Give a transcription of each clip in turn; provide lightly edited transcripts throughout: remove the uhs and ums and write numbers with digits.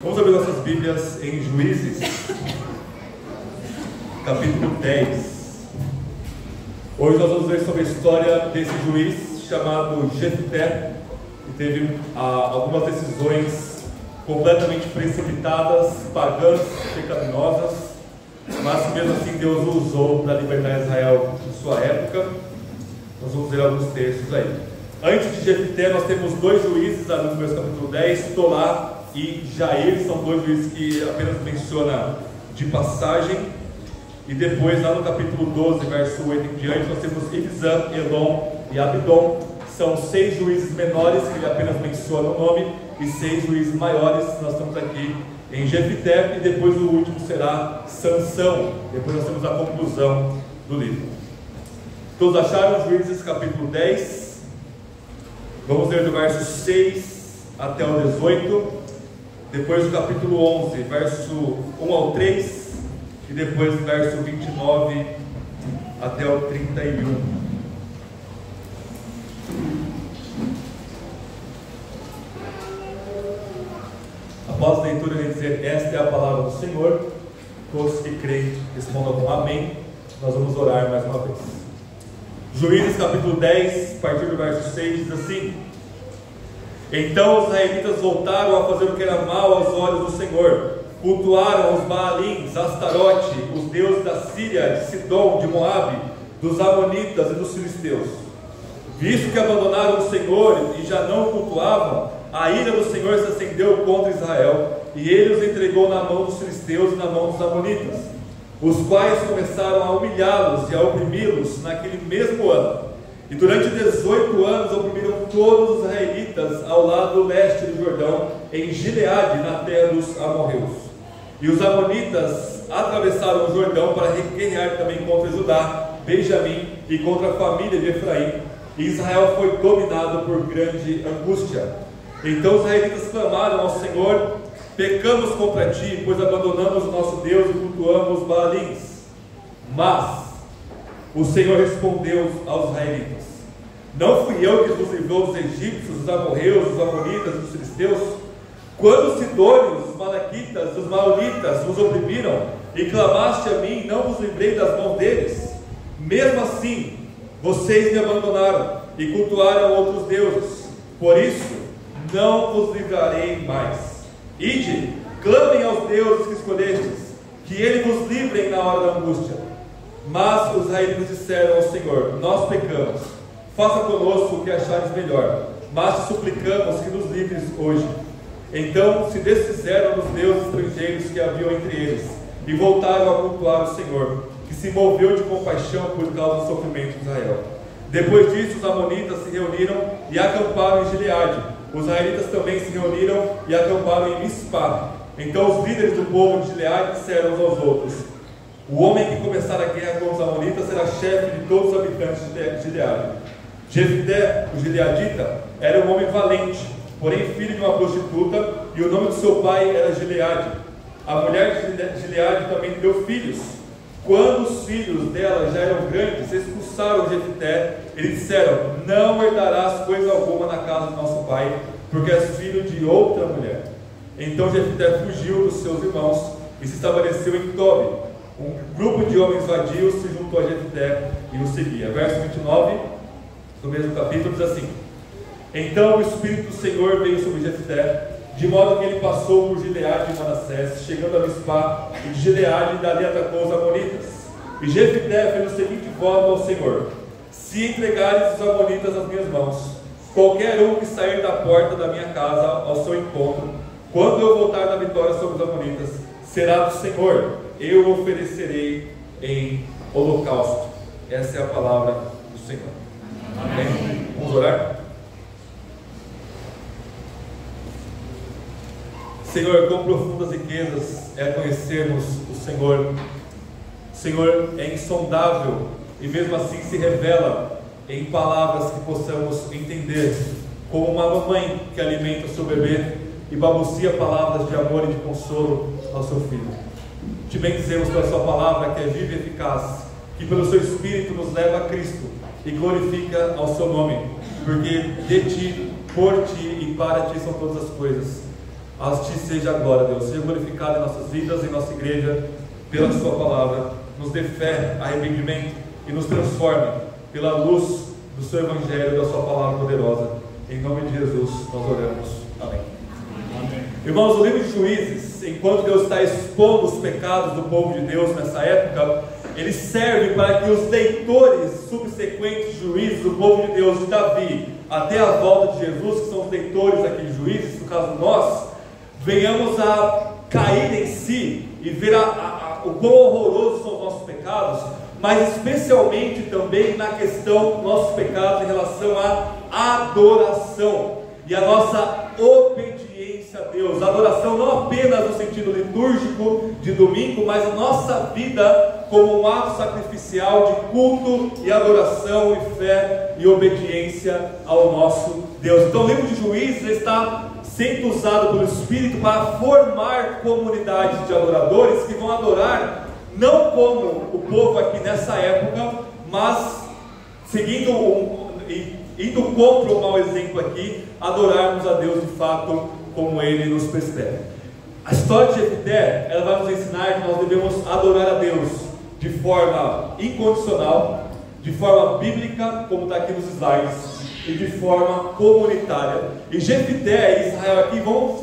Vamos abrir nossas Bíblias em Juízes, capítulo 10. Hoje nós vamos ver sobre a história desse juiz chamado Jefté, que teve algumas decisões completamente precipitadas, pagãs, pecaminosas, mas mesmo assim Deus o usou para libertar Israel em sua época. Nós vamos ver alguns textos aí. Antes de Jefté nós temos dois juízes, lá no Números capítulo 10, Tolá e Jair, são dois juízes que apenas menciona de passagem. E depois lá no capítulo 12, verso 8 em diante, nós temos Ibzan, Elon e Abdon. São 6 juízes menores que ele apenas menciona o nome, e 6 juízes maiores. Nós estamos aqui em Jefté, e depois o último será Sansão. Depois nós temos a conclusão do livro. Todos acharam Juízes capítulo 10? Vamos ler do verso 6 até o 18. Depois do capítulo 11, verso 1 ao 3, e depois do verso 29 até o 31. Após a leitura, ele dizer: esta é a palavra do Senhor. Todos que creem respondam com amém. Nós vamos orar mais uma vez. Juízes capítulo 10, a partir do verso 6, diz assim: então os israelitas voltaram a fazer o que era mal aos olhos do Senhor. Cultuaram os Baalins, Astarote, os deuses da Síria, de Sidom, de Moabe, dos Amonitas e dos Filisteus. Visto que abandonaram o Senhor e já não o cultuavam, a ira do Senhor se acendeu contra Israel, e ele os entregou na mão dos Filisteus e na mão dos Amonitas, os quais começaram a humilhá-los e a oprimi-los naquele mesmo ano. E durante 18 anos oprimiram todos os israelitas ao lado leste do Jordão, em Gileade, na terra dos amorreus. E os amonitas atravessaram o Jordão para guerrear também contra Judá, Benjamim e contra a família de Efraim. E Israel foi dominado por grande angústia. Então os israelitas clamaram ao Senhor: pecamos contra ti, pois abandonamos o nosso Deus e cultuamos Baalins. Mas o Senhor respondeu aos israelitas: não fui eu que vos livrou dos egípcios, dos amorreus, dos amonitas e dos filisteus? Quando os sidônios, os malaquitas, os maonitas vos oprimiram, e clamaste a mim, não vos livrei das mãos deles? Mesmo assim, vocês me abandonaram e cultuaram outros deuses. Por isso, não vos livrarei mais. Ide, clamem aos deuses que escolhestes, que ele vos livrem na hora da angústia. Mas os israelitas disseram ao Senhor: nós pecamos, faça conosco o que achares melhor, mas te suplicamos que nos livres hoje. Então se desfizeram dos deuses estrangeiros que haviam entre eles, e voltaram a cultuar o Senhor, que se moveu de compaixão por causa do sofrimento de Israel. Depois disso os amonitas se reuniram e acamparam em Gileade. Os israelitas também se reuniram e acamparam em Mispá. Então os líderes do povo de Gileade disseram uns aos outros: o homem que começar a guerra contra os amonitas será chefe de todos os habitantes de Gileade. Jefté, o gileadita, era um homem valente, porém filho de uma prostituta, e o nome de seu pai era Gileade. A mulher de Gileade também deu filhos. Quando os filhos dela já eram grandes, expulsaram Jefté e lhe disseram: não herdarás coisa alguma na casa do nosso pai, porque és filho de outra mulher. Então Jefté fugiu dos seus irmãos e se estabeleceu em Tobi. Um grupo de homens vadios se juntou a Jefté e o seguia. Verso 29 do mesmo capítulo diz assim: então o Espírito do Senhor veio sobre Jefté, de modo que ele passou por Gileade e Manassés, chegando a Mispá, e de Gileade e dali atacou os amonitas. E Jefté fez o seguinte voto ao Senhor: se entregares os amonitas nas minhas mãos, qualquer um que sair da porta da minha casa ao seu encontro, quando eu voltar da vitória sobre os amonitas, será do Senhor, eu o oferecerei em holocausto. Essa é a palavra do Senhor. Amém. Vamos orar? Senhor, quão profundas riquezas é conhecermos o Senhor. O Senhor é insondável e mesmo assim se revela em palavras que possamos entender, como uma mamãe que alimenta o seu bebê e balbucia palavras de amor e de consolo ao seu filho. Te bendizemos pela sua palavra, que é viva e eficaz, que pelo seu Espírito nos leva a Cristo e glorifica ao seu nome, porque de ti, por ti e para ti são todas as coisas. A Ti seja a glória, Deus. Seja glorificado em nossas vidas, em nossa igreja, pela Sua palavra. Nos dê fé, arrependimento e nos transforme pela luz do Seu Evangelho, da Sua palavra poderosa. Em nome de Jesus nós oramos. Amém. Amém. Irmãos, o livro de Juízes, enquanto Deus está expondo os pecados do povo de Deus nessa época, ele serve para que os leitores subsequentes de Juízes, do povo de Deus, de Davi, até a volta de Jesus, que são os leitores aqui de Juízes, no caso nós, venhamos a cair em si e ver o quão horrorosos são os nossos pecados, mas especialmente também na questão dos nossos pecados em relação à adoração e a nossa obediência a Deus. A adoração não apenas no sentido litúrgico de domingo, mas a nossa vida como um ato sacrificial de culto e adoração e fé e obediência ao nosso Deus. Então o livro de Juízes está sendo usado pelo Espírito para formar comunidades de adoradores que vão adorar não como o povo aqui nessa época, mas seguindo indo contra o mau exemplo aqui, adorarmos a Deus de fato como Ele nos prescreve. A história de Jefté, ela vai nos ensinar que nós devemos adorar a Deus de forma incondicional, de forma bíblica, como está aqui nos slides, e de forma comunitária. E Jefté e Israel aqui vão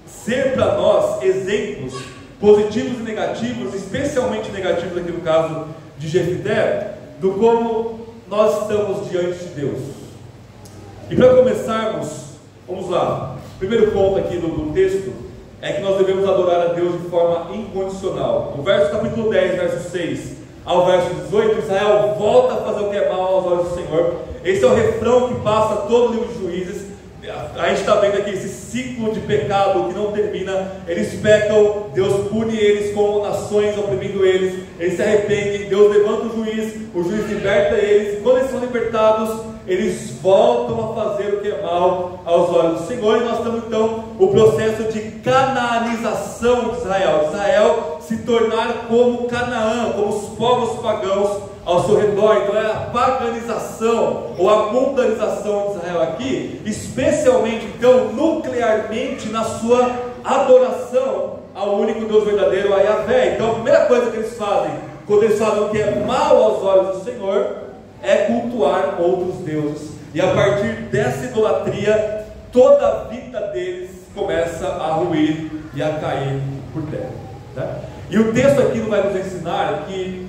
ser para nós exemplos positivos e negativos, especialmente negativos aqui no caso de Jefté, do como nós estamos diante de Deus. E para começarmos, vamos lá. O primeiro ponto aqui do texto é que nós devemos adorar a Deus de forma incondicional. No verso capítulo 10, verso 6 ao verso 18, Israel volta a fazer o que é mal aos olhos do Senhor. Esse é o refrão que passa todo o livro de Juízes. A gente está vendo aqui esse ciclo de pecado que não termina. Eles pecam, Deus pune eles como nações, oprimindo eles. Eles se arrependem, Deus levanta o juiz liberta eles. E quando eles são libertados, eles voltam a fazer o que é mal aos olhos do Senhor. E nós estamos então o processo de canaanização de Israel. Israel se tornar como Canaã, como os povos pagãos ao seu redor. Então é a paganização ou a mundanização de Israel aqui, especialmente então nuclearmente na sua adoração ao único Deus verdadeiro, a Yahvé. Então a primeira coisa que eles fazem quando eles fazem o que é mal aos olhos do Senhor é cultuar outros deuses, e a partir dessa idolatria toda a vida deles começa a ruir e a cair por terra, né? E o texto aqui vai nos ensinar que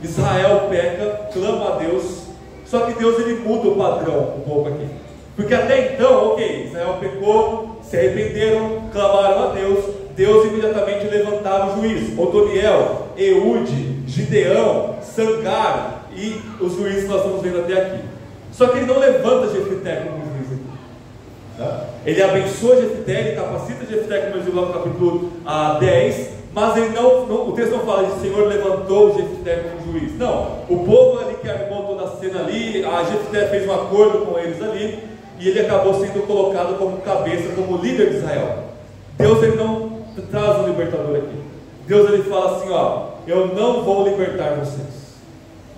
Israel peca, clama a Deus, só que Deus ele muda o padrão um pouco aqui, porque até então, ok, Israel pecou, se arrependeram, clamaram a Deus, Deus imediatamente levantava o juiz, Otoniel, Eude, Gideão, Sangar e os juízes que nós estamos vendo até aqui. Só que ele não levanta Jefté como juiz aqui, tá? Ele abençoa Jefté, ele capacita Jefté, como eu digo lá no capítulo 10, mas ele o texto não fala de o Senhor levantou Jefté como juiz. Não, o povo ali que armou toda a cena ali, a Jefté fez um acordo com eles ali, e ele acabou sendo colocado como cabeça, como líder de Israel. Deus ele não traz um libertador aqui. Deus ele fala assim, ó, eu não vou libertar vocês.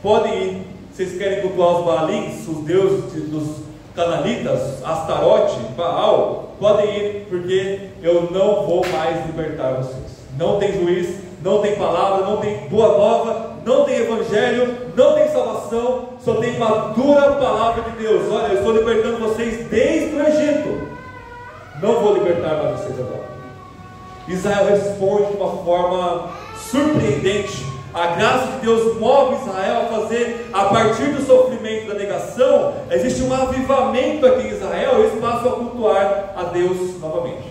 Podem ir, vocês querem cultuar os Baalins, os deuses dos cananitas, Astarote, Baal, podem ir, porque eu não vou mais libertar vocês. Não tem juiz, não tem palavra, não tem boa nova, não tem evangelho, não tem salvação, só tem uma dura palavra de Deus. Olha, eu estou libertando vocês desde o Egito, não vou libertar mais vocês agora. Israel responde de uma forma surpreendente. A graça de Deus move Israel a fazer, a partir do sofrimento da negação, existe um avivamento aqui em Israel, e eles passam a cultuar a Deus novamente.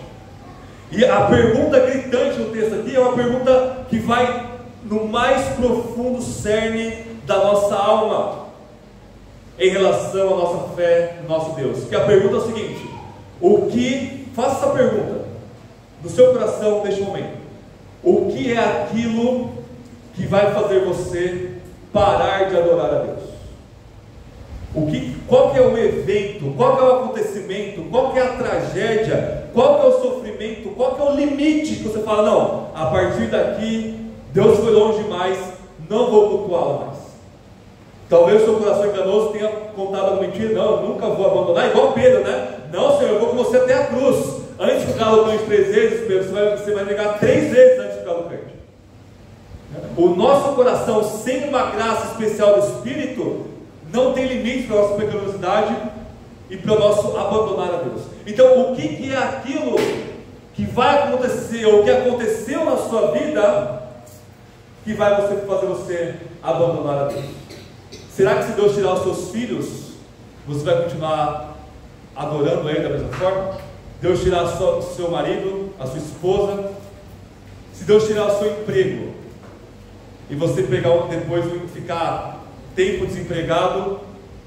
E a pergunta gritante no texto aqui é uma pergunta que vai no mais profundo cerne da nossa alma em relação à nossa fé no nosso Deus. Que a pergunta é o seguinte: faça essa pergunta no seu coração neste momento: o que é aquilo que vai fazer você parar de adorar a Deus? Qual que é o evento, qual que é o acontecimento, qual que é a tragédia, qual que é o sofrimento, qual que é o limite que você fala, não, a partir daqui Deus foi longe demais, não vou cultuá-lo mais? Talvez o seu coração enganoso tenha contado uma mentira, não, eu nunca vou abandonar, igual Pedro, né? Não, Senhor, eu vou com você até a cruz. antes que o galo cante 3 vezes, você vai negar 3 vezes antes que o galo cante. O nosso coração, sem uma graça especial do Espírito, não tem limite para a nossa pecaminosidade e para o nosso abandonar a Deus. Então, o que é aquilo que vai acontecer, ou que aconteceu na sua vida, que vai fazer você abandonar a Deus? Será que se Deus tirar os seus filhos, você vai continuar adorando Ele da mesma forma? Deus tirar o seu marido, a sua esposa, se Deus tirar o seu emprego, e você depois ficar tempo desempregado,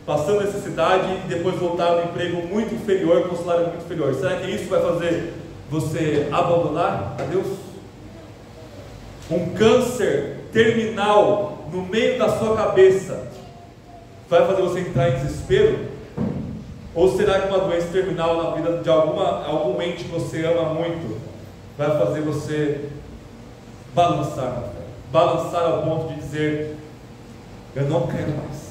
passando necessidade, e depois voltar no emprego muito inferior, com um salário muito inferior, será que isso vai fazer você abandonar a Deus? Um câncer terminal no meio da sua cabeça vai fazer você entrar em desespero? Ou será que uma doença terminal na vida de algum ente que você ama muito vai fazer você balançar na fé? Balançar ao ponto de dizer, eu não quero mais.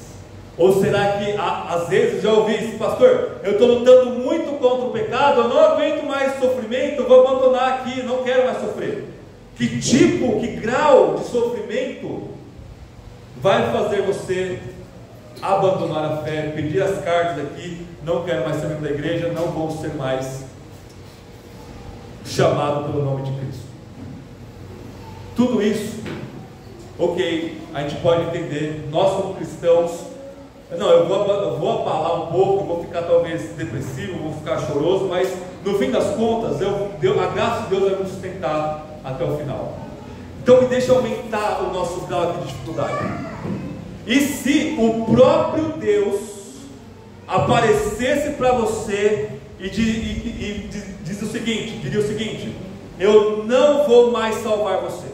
Ou será que, às vezes, já ouvi isso, pastor, eu estou lutando muito contra o pecado, eu não aguento mais sofrimento, vou abandonar aqui, não quero mais sofrer. Que grau de sofrimento vai fazer você abandonar a fé, pedir as cartas aqui, não quero mais ser membro da igreja, não vou ser mais chamado pelo nome de Cristo? Tudo isso, ok, a gente pode entender, nós como cristãos, não, eu vou abalar um pouco, vou ficar talvez depressivo, vou ficar choroso, mas no fim das contas, a graça de Deus vai me sustentar até o final. Então me deixa aumentar o nosso grau de dificuldade. E se o próprio Deus aparecesse para você e diria o seguinte, eu não vou mais salvar você.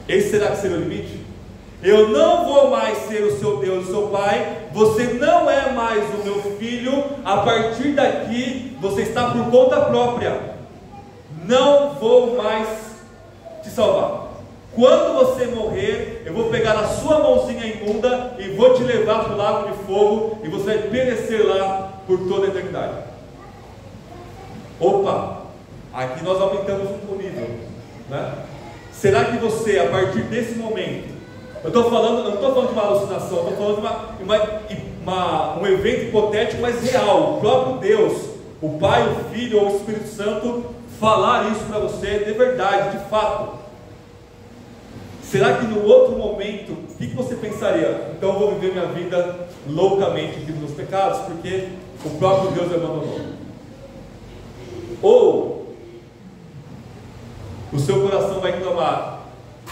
Esse será que seria o limite? Eu não vou mais ser o seu Deus, o seu Pai, você não é mais o meu filho, a partir daqui você está por conta própria, não vou mais te salvar. Quando você morrer, eu vou pegar a sua mãozinha imunda e vou te levar para o lago de fogo, e você vai perecer lá por toda a eternidade. Opa, aqui nós aumentamos um nível, né? Será que você, a partir desse momento, eu não estou falando de uma alucinação, eu estou falando de um evento hipotético, mas real, o próprio Deus, o Pai, o Filho ou o Espírito Santo, falar isso para você de verdade, de fato. Será que no outro momento, o que você pensaria? Então eu vou viver minha vida loucamente aqui nos pecados, porque o próprio Deus me abandonou. Ou o seu coração vai clamar,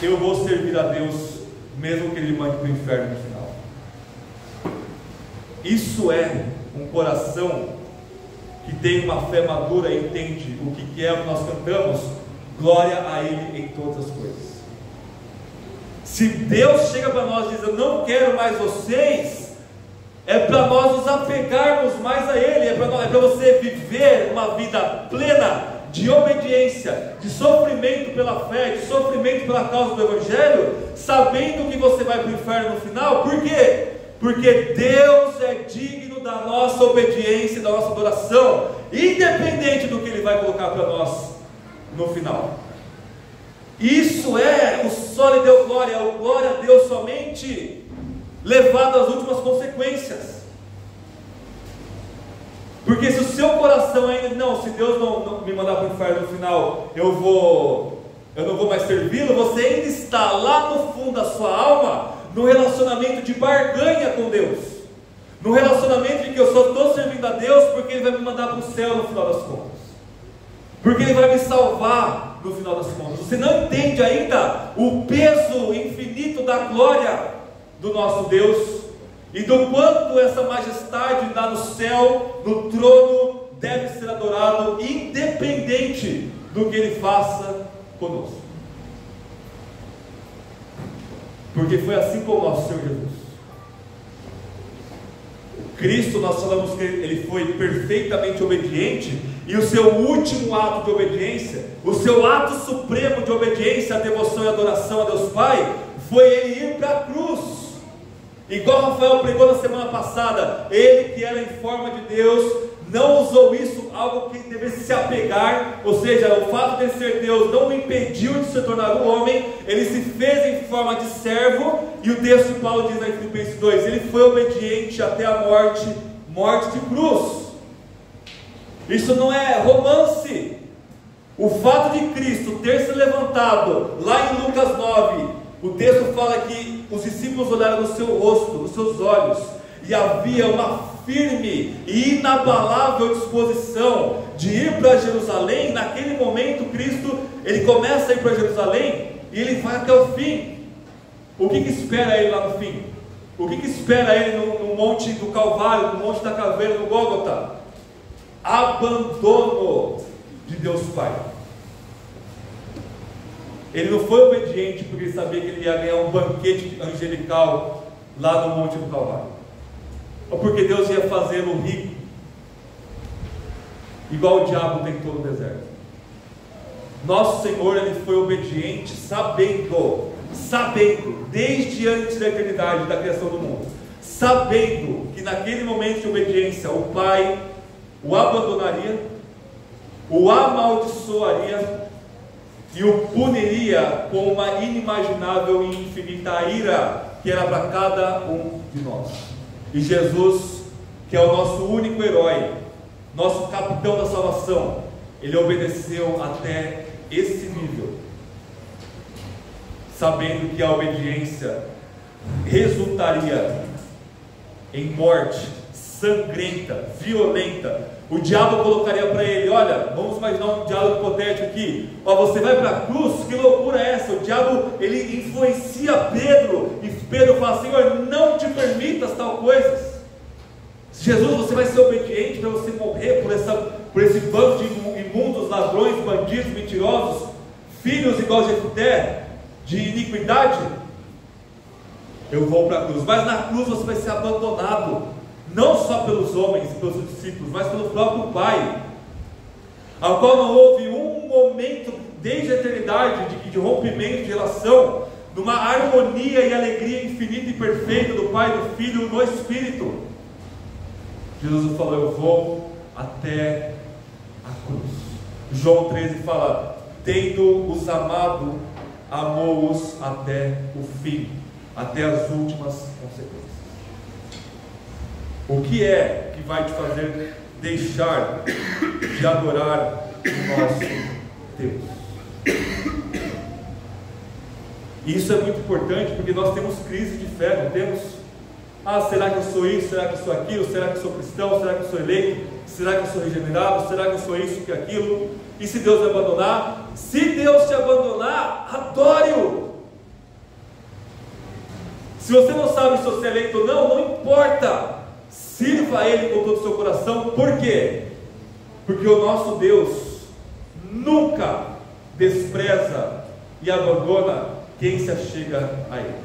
eu vou servir a Deus, mesmo que Ele mande para o inferno no final. Isso é um coração que tem uma fé madura e entende o que é o que nós cantamos, glória a Ele em todas as coisas. Se Deus chega para nós e diz, eu não quero mais vocês, é para nós nos apegarmos mais a Ele, é para você viver uma vida plena de obediência, de sofrimento pela fé, de sofrimento pela causa do Evangelho, sabendo que você vai para o inferno no final. Por quê? Porque Deus é digno da nossa obediência e da nossa adoração, independente do que Ele vai colocar para nós no final. Isso é o só lhe deu glória, o glória a Deus somente levado às últimas consequências. Porque se o seu coração ainda, não, se Deus não me mandar para o inferno no final, eu não vou mais servi-lo, você ainda está lá no fundo da sua alma, no relacionamento de barganha com Deus, no relacionamento de que eu só estou servindo a Deus porque Ele vai me mandar para o céu no final das contas, porque Ele vai me salvar no final das contas. Você não entende ainda o peso infinito da glória do nosso Deus, e do quanto essa majestade lá no céu, no trono, deve ser adorado, independente do que Ele faça conosco. Porque foi assim com o nosso Senhor Jesus. Cristo, nós falamos que Ele foi perfeitamente obediente, e o seu último ato de obediência, o seu ato supremo de obediência, a devoção e adoração a Deus Pai, foi Ele ir para a cruz. Igual Rafael pregou na semana passada, Ele que era em forma de Deus, não usou isso algo que devesse se apegar, ou seja, o fato de ser Deus não o impediu de se tornar um homem, ele se fez em forma de servo, e o texto de Paulo diz em Filipenses 2, ele foi obediente até a morte de cruz. Isso não é romance. O fato de Cristo ter se levantado, lá em Lucas 9, o texto fala que os discípulos olharam no seu rosto, nos seus olhos, e havia uma firme e inabalável disposição de ir para Jerusalém. Naquele momento Cristo, ele começa a ir para Jerusalém, e ele vai até o fim. O que espera ele lá no fim? O que espera ele no monte do Calvário, no monte da caveira, no Gólgota? Abandono de Deus Pai. Ele não foi obediente porque ele sabia que ele ia ganhar um banquete angelical lá no monte do Calvário, ou porque Deus ia fazê-lo rico, igual o diabo tentou no deserto. Nosso Senhor, ele foi obediente, sabendo, desde antes da eternidade, da criação do mundo, sabendo que naquele momento de obediência, o Pai o abandonaria, o amaldiçoaria e o puniria com uma inimaginável e infinita ira, que era para cada um de nós. E Jesus, que é o nosso único herói, nosso capitão da salvação, ele obedeceu até esse nível, sabendo que a obediência resultaria em morte sangrenta, violenta. O diabo colocaria para ele: olha, vamos imaginar um diálogo hipotético aqui, você vai para a cruz, que loucura é essa? O diabo, ele influencia Pedro, e Pedro fala: Senhor, não te permitas tal coisa. Jesus, você vai ser obediente para você morrer por esse bando de imundos, ladrões, bandidos, mentirosos, filhos igual Jefté, de iniquidade? Eu vou para a cruz. Mas na cruz você vai ser abandonado, não só pelos homens e pelos discípulos, mas pelo próprio Pai, ao qual não houve um momento desde a eternidade de rompimento de relação, numa harmonia e alegria infinita e perfeita do Pai, do Filho, no Espírito. Jesus falou: eu vou até a cruz. João 13 fala: tendo-os amado, amou-os até o fim, até as últimas consequências. O que é que vai te fazer deixar de adorar o nosso Deus? Isso é muito importante, porque nós temos crise de fé, não temos? Será que eu sou isso? Será que eu sou aquilo? Será que eu sou cristão? Será que eu sou eleito? Será que eu sou regenerado? Será que eu sou isso, que aquilo? E se Deus me abandonar? Se Deus te abandonar, adore-o. Se você não sabe se você é eleito ou não, não importa. Sirva a Ele com todo o seu coração. Por quê? Porque o nosso Deus nunca despreza e abandona quem se achega a Ele.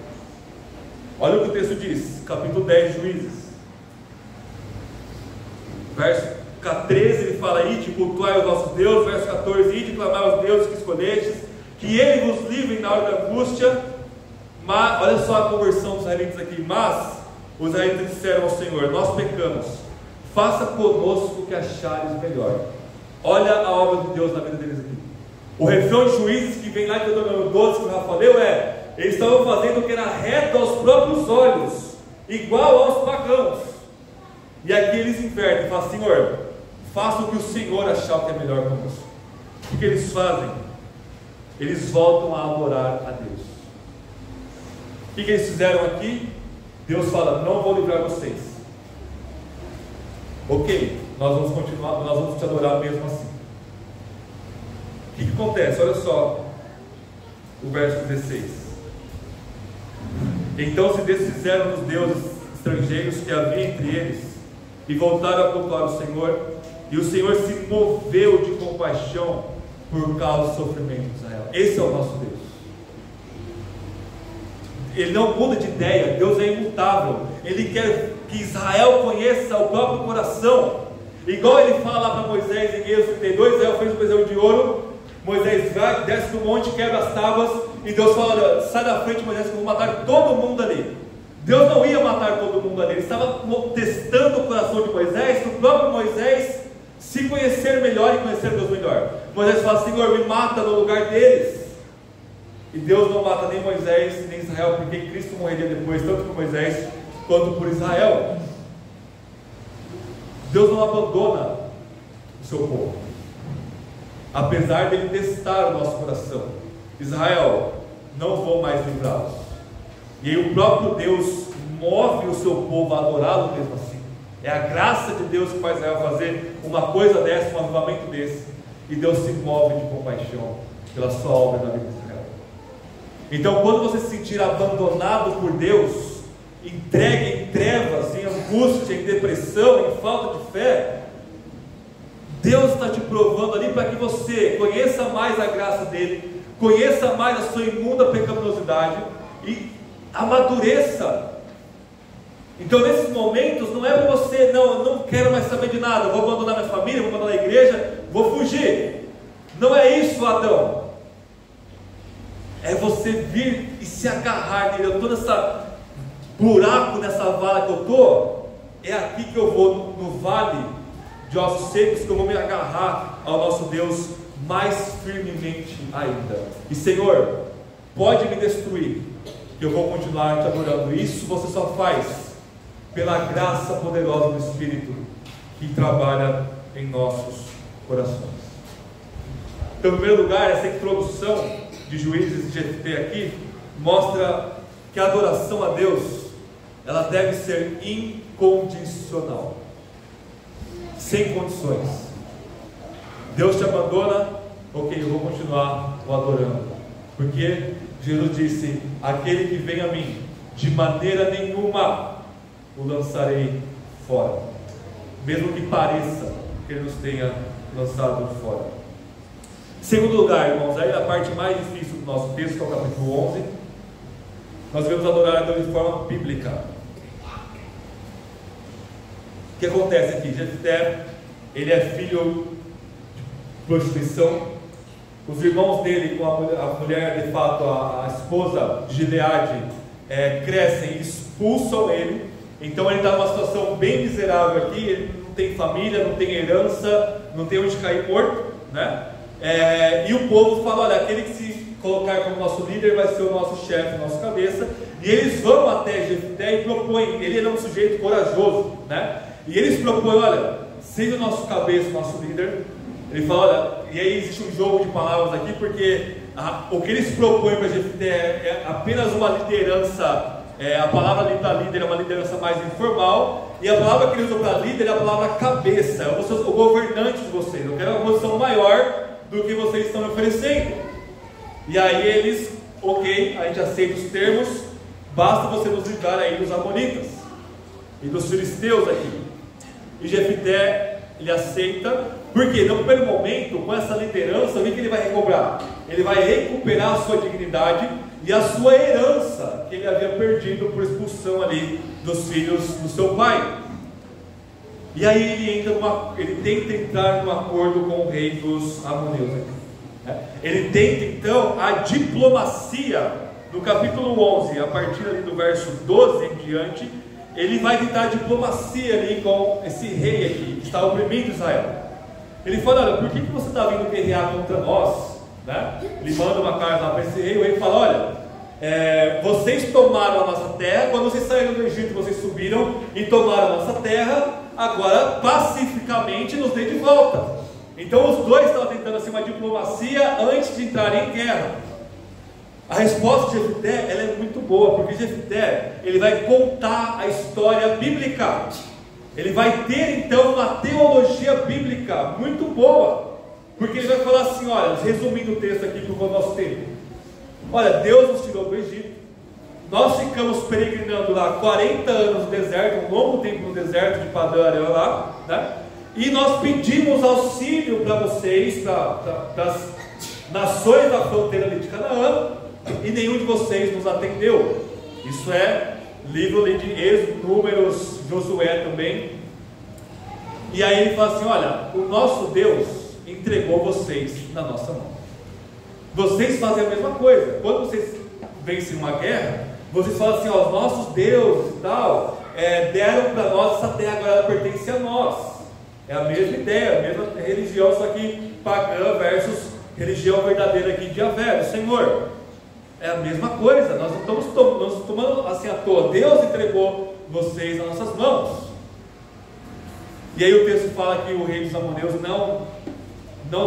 Olha o que o texto diz, capítulo 10 de Juízes, verso 13, ele fala: ide, cultuai os nossos deuses. Verso 14, ide, clamai aos deuses que escolhestes, que Ele vos livre na hora da angústia. Mas, olha só a conversão dos israelitas aqui. Mas os israelitas disseram ao Senhor: nós pecamos, faça conosco o que achares melhor. Olha a obra de Deus na vida deles aqui. O refrão de Juízes que vem lá em Deuteronômio 12, que o Rafa leu, eles estavam fazendo o que era reto aos próprios olhos, igual aos pagãos. E aqui eles invertem e falam: Senhor, faça o que o Senhor achar que é melhor conosco. O que eles fazem? Eles voltam a adorar a Deus. O que eles fizeram aqui? Deus fala: não vou livrar vocês. Ok, nós vamos continuar, nós vamos te adorar mesmo assim. O que acontece? Olha só o verso 16. Então se desfizeram dos deuses estrangeiros que havia entre eles, e voltaram a cultuar o Senhor, e o Senhor se moveu de compaixão por causa do sofrimento de Israel. Esse é o nosso Deus. Ele não muda de ideia. Deus é imutável. Ele quer que Israel conheça o próprio coração, igual ele fala lá para Moisés em Êxodo 32. Israel fez um bezerro de ouro. Moisés vai, desce do monte, quebra as tábuas, e Deus fala: olha, sai da frente, Moisés, que eu vou matar todo mundo ali. Deus não ia matar todo mundo ali. Ele estava testando o coração de Moisés, para o próprio Moisés se conhecer melhor e conhecer Deus melhor. Moisés fala: Senhor, me mata no lugar deles. E Deus não mata nem Moisés nem Israel, porque Cristo morreria depois, tanto por Moisés quanto por Israel. Deus não abandona o seu povo, apesar de ele testar o nosso coração. Israel, não vou mais livrá-los. E aí o próprio Deus move o seu povo a adorá-lo mesmo assim. É a graça de Deus que faz Israel fazer uma coisa dessa, um avivamento desse. E Deus se move de compaixão pela sua obra na vida de Israel. Então, quando você se sentir abandonado por Deus, entregue em trevas, em angústia, em depressão, em falta de fé, Deus está te provando ali para que você conheça mais a graça dele, conheça mais a sua imunda pecaminosidade e amadureça. Então, nesses momentos, não é para você: não, eu não quero mais saber de nada, vou abandonar minha família, vou abandonar a igreja, vou fugir. Não é isso, Adão. É você vir e se agarrar nele. Eu estou nessa buraco, nessa vala que eu estou, é aqui que eu vou, no vale de ossos secos, que eu vou me agarrar ao nosso Deus mais firmemente ainda. E Senhor, pode me destruir, que eu vou continuar te adorando. Isso você só faz pela graça poderosa do Espírito que trabalha em nossos corações. Então, em primeiro lugar, essa introdução de Juízes e Jefté aqui mostra que a adoração a Deus, ela deve ser incondicional, sem condições. Deus te abandona, ok, eu vou continuar o adorando, porque Jesus disse: aquele que vem a mim, de maneira nenhuma o lançarei fora, mesmo que pareça que ele nos tenha lançado fora. Segundo lugar, irmãos, aí a parte mais difícil do nosso texto, que é o capítulo 11, nós devemos adorar a Deus de forma bíblica. O que acontece aqui? Jefté, ele é filho de prostituição. Os irmãos dele, com a mulher, de fato, a esposa de Gileade, crescem e expulsam ele. Então ele está numa situação bem miserável aqui. Ele não tem família, não tem herança, não tem onde cair morto, né? E o povo fala: olha, aquele que se colocar como nosso líder vai ser o nosso chefe, nosso cabeça. E eles vão até Jefté e propõem. Ele era um sujeito corajoso, né? E eles propõem: olha, seja o nosso cabeça, o nosso líder. Ele fala: olha, e aí existe um jogo de palavras aqui, porque o que eles propõem para Jefté é apenas uma liderança. A palavra da líder é uma liderança mais informal, e a palavra que eles usam para líder é a palavra cabeça. Eu vou ser o governante de vocês, eu quero uma posição maior do que vocês estão me oferecendo. E aí eles: ok, a gente aceita os termos, basta você nos livrar aí dos amonitas e dos filisteus aqui. E Jefté, ele aceita, porque no primeiro momento, com essa liderança, o que ele vai recobrar? Ele vai recuperar a sua dignidade e a sua herança, que ele havia perdido por expulsão ali dos filhos do seu pai. E aí ele tenta entrar num acordo com o rei dos amonitas. Ele tenta então a diplomacia. No capítulo 11, a partir ali do verso 12 em diante, ele vai tentar a diplomacia ali com esse rei aqui, que está oprimindo Israel. Ele fala: olha, por que você está vindo guerrear contra nós? Né? Ele manda uma carta lá para esse rei. O rei fala: olha, vocês tomaram a nossa terra, quando vocês saíram do Egito, vocês subiram e tomaram a nossa terra, agora pacificamente nos dê de volta. Então os dois estavam tentando assim uma diplomacia antes de entrarem em guerra. A resposta de Jefté, ela é muito boa, porque Jefté, ele vai contar a história bíblica. Ele vai ter então uma teologia bíblica muito boa, porque ele vai falar assim: olha, resumindo o texto aqui para o nosso tempo. Olha, Deus nos tirou do Egito, nós ficamos peregrinando lá 40 anos no deserto, um longo tempo no deserto de Padã Arã lá, né? E nós pedimos auxílio para vocês, para as nações da fronteira ali de Canaã, e nenhum de vocês nos atendeu. Isso é livro ali de Êxodo, Números, Josué também. E aí ele fala assim: olha, o nosso Deus entregou vocês na nossa mão. Vocês fazem a mesma coisa. Quando vocês vencem uma guerra, Vocês falam assim, ó, os nossos deuses e tal, deram para nós essa terra, agora ela pertence a nós. É a mesma ideia, a mesma religião, só que pagã versus religião verdadeira aqui de Yahvé, do Senhor. É a mesma coisa, nós não estamos tomando assim à toa. Deus entregou vocês nas nossas mãos. E aí o texto fala que o rei dos amorreus não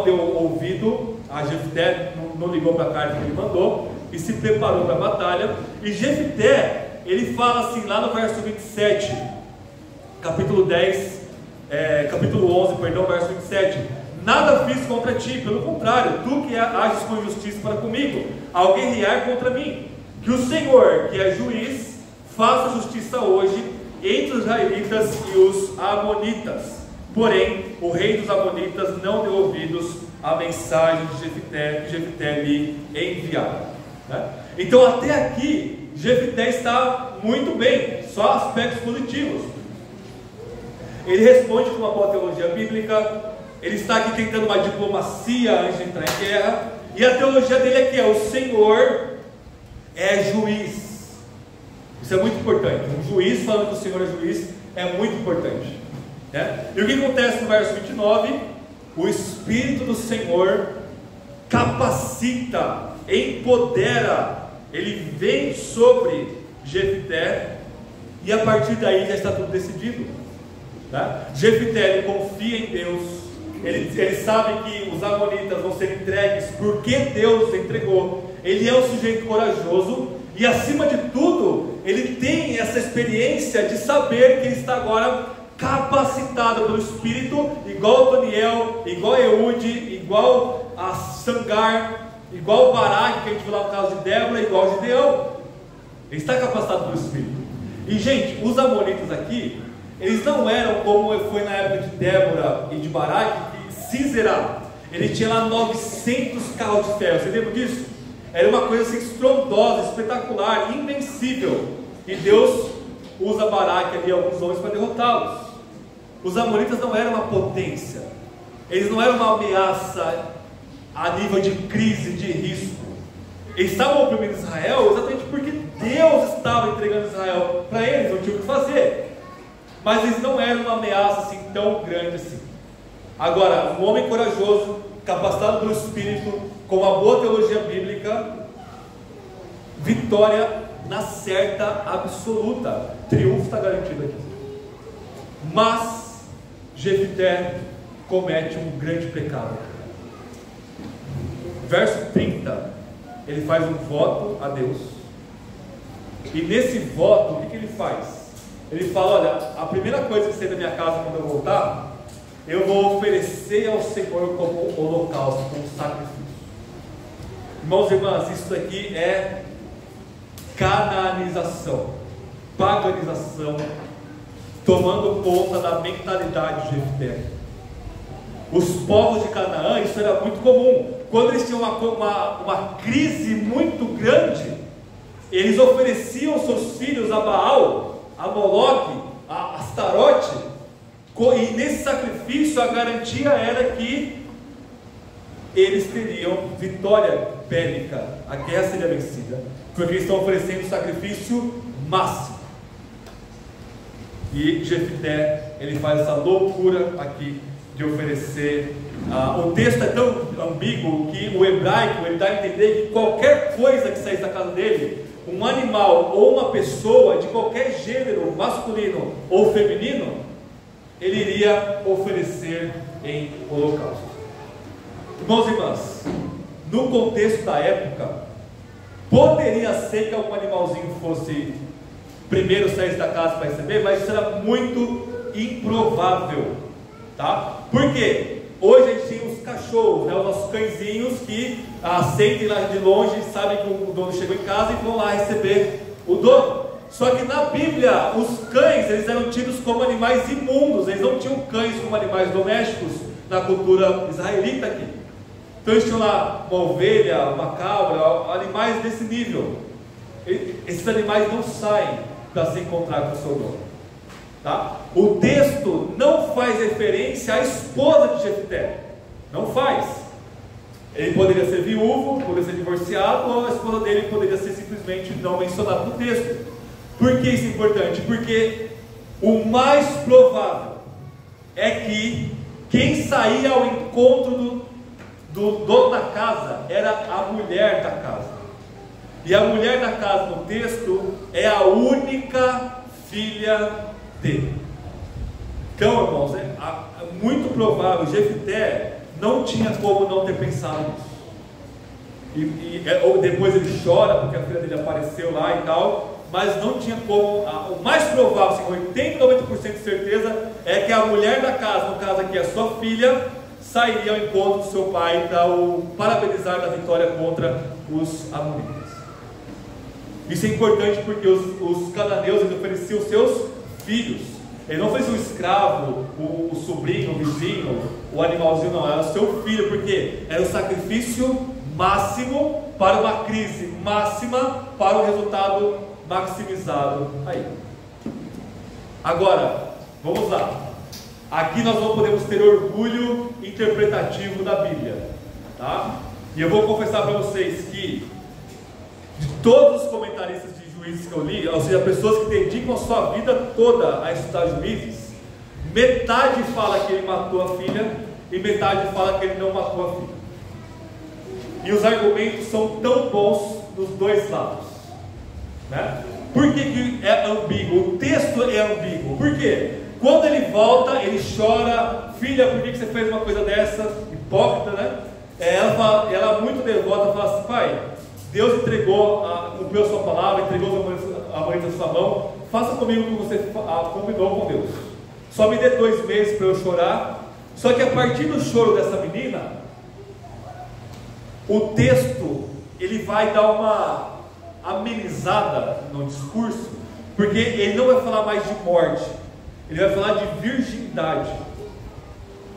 deu ouvido a Jefté, não ligou para a carta que ele mandou, e se preparou para a batalha. E Jefté, ele fala assim, lá no verso 27, capítulo 11, verso 27: nada fiz contra ti, pelo contrário, tu que ages com justiça para comigo, ao guerrear contra mim. Que o Senhor, que é juiz, faça justiça hoje entre os israelitas e os amonitas. Porém, o rei dos amonitas não deu ouvidos à mensagem de Jefté, que Jefté lhe enviava, né? Então até aqui Jefté está muito bem, só aspectos positivos. Ele responde com uma boa teologia bíblica, ele está aqui tentando uma diplomacia antes de entrar em guerra, e a teologia dele é que o Senhor é juiz. Isso é muito importante. Um juiz falando que o Senhor é juiz é muito importante, né? E o que acontece no verso 29? O Espírito do Senhor capacita, empodera, ele vem sobre Jefté, e a partir daí já está tudo decidido, né? Jefté, ele confia em Deus, ele sabe que os amonitas vão ser entregues porque Deus os entregou. Ele é um sujeito corajoso, e acima de tudo, ele tem essa experiência de saber que ele está agora capacitado pelo Espírito, igual a Daniel, igual a Eude, igual a Sangar, igual a Baraque, que a gente viu lá no caso de Débora, igual a Gideão. Ele está capacitado pelo Espírito. E gente, os amonitas aqui, eles não eram como foi na época de Débora e de Baraque, que Sísera, ele tinha lá 900 carros de ferro. Você lembra disso? Era uma coisa assim estrondosa, espetacular, invencível. E Deus usa Baraque ali, alguns homens, para derrotá-los. Os amonitas não eram uma potência, eles não eram uma ameaça a nível de crise, de risco. Eles estavam oprimindo Israel exatamente porque Deus estava entregando Israel para eles, não tinham o que fazer. Mas eles não eram uma ameaça assim tão grande assim. Agora, um homem corajoso, capacitado pelo Espírito, com uma boa teologia bíblica, vitória na certa absoluta, triunfo está garantido aqui. Mas Jefté comete um grande pecado. Verso 30, ele faz um voto a Deus, e nesse voto, o que ele faz? Ele fala: olha, a primeira coisa que sair da minha casa quando eu voltar, eu vou oferecer ao Senhor como holocausto, como sacrifício. Irmãos e irmãs, isso daqui é canaanização, paganização, tomando conta da mentalidade de Jefté. Os povos de Canaã, isso era muito comum. Quando eles tinham uma crise muito grande, eles ofereciam seus filhos a Baal, a Moloque, a Astarote, e nesse sacrifício a garantia era que eles teriam vitória bélica, a guerra seria vencida, porque eles estão oferecendo o sacrifício máximo. E Jefté, ele faz essa loucura aqui de oferecer. O texto é tão ambíguo que o hebraico, ele dá a entender que qualquer coisa que saísse da casa dele, um animal ou uma pessoa de qualquer gênero, masculino ou feminino, ele iria oferecer em holocausto. Irmãos e irmãs, no contexto da época, poderia ser que algum animalzinho fosse primeiro saísse da casa para receber, mas isso era muito improvável, tá? Por quê? Hoje a gente tem os cachorros, né, os nossos cãezinhos que sentem lá de longe, sabem que o dono chegou em casa e vão lá receber o dono. Só que na Bíblia, os cães, eles eram tidos como animais imundos, eles não tinham cães como animais domésticos na cultura israelita aqui. Então eles tinham lá uma ovelha, uma cabra, animais desse nível. Esses animais não saem para se encontrar com o seu dono, tá? O texto não faz referência à esposa de Jefté, não faz. Ele poderia ser viúvo, poderia ser divorciado, ou a esposa dele poderia ser simplesmente não mencionada no texto. Por que isso é importante? Porque o mais provável é que quem saía ao encontro do dono da casa era a mulher da casa. E a mulher da casa no texto é a única filha dele. Então, irmãos, é muito provável, Jefté não tinha como não ter pensado nisso. Ou depois ele chora porque a filha dele apareceu lá e tal, mas não tinha como. O mais provável, assim, 80, 90% de certeza, é que a mulher da casa, no caso aqui a sua filha, sairia ao encontro do seu pai para o parabenizar da vitória contra os amonitas. Isso é importante porque os cananeus eles ofereciam os seus filhos. Ele não oferecia o escravo, o sobrinho, o vizinho, o animalzinho, não, era o seu filho, porque era o sacrifício máximo para uma crise máxima, para o resultado maximizado aí. Agora, vamos lá. Aqui nós não podemos ter orgulho interpretativo da Bíblia, tá? E eu vou confessar para vocês que de todos os comentaristas de Juízes que eu li, ou seja, pessoas que dedicam a sua vida toda a estudar Juízes, metade fala que ele matou a filha e metade fala que ele não matou a filha. E os argumentos são tão bons dos dois lados, né? Por que é ambíguo? O texto é ambíguo. Por quê? Quando ele volta, ele chora: filha, por que você fez uma coisa dessa? Hipócrita, né? Ela muito devota, fala assim: pai, Deus cumpriu a sua palavra, entregou a amonitas na sua mão, faça comigo o que você combinou com Deus, só me dê 2 meses para eu chorar. Só que a partir do choro dessa menina, o texto ele vai dar uma amenizada no discurso, porque ele não vai falar mais de morte, ele vai falar de virgindade,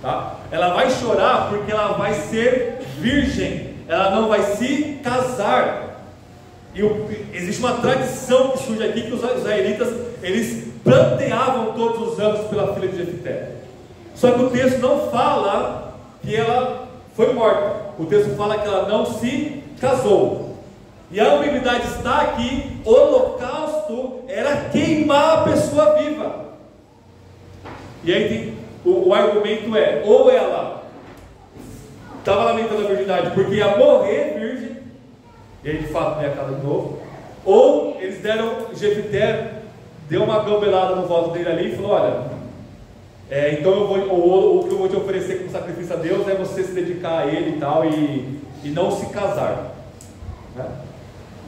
tá? Ela vai chorar porque ela vai ser virgem, ela não vai se casar. E existe uma tradição que surge aqui, que os israelitas eles planteavam todos os anos pela filha de Jefté. Só que o texto não fala que ela foi morta, o texto fala que ela não se casou. E a ambiguidade está aqui: o holocausto era queimar a pessoa viva. E aí o argumento é: ou ela estava lamentando a virgindade porque ia morrer virgem, e aí de fato não ia casar de novo, ou eles Jefté deu uma gambelada no voto dele ali e falou: olha, então o que eu vou te oferecer como sacrifício a Deus é você se dedicar a Ele e tal, e não se casar, né?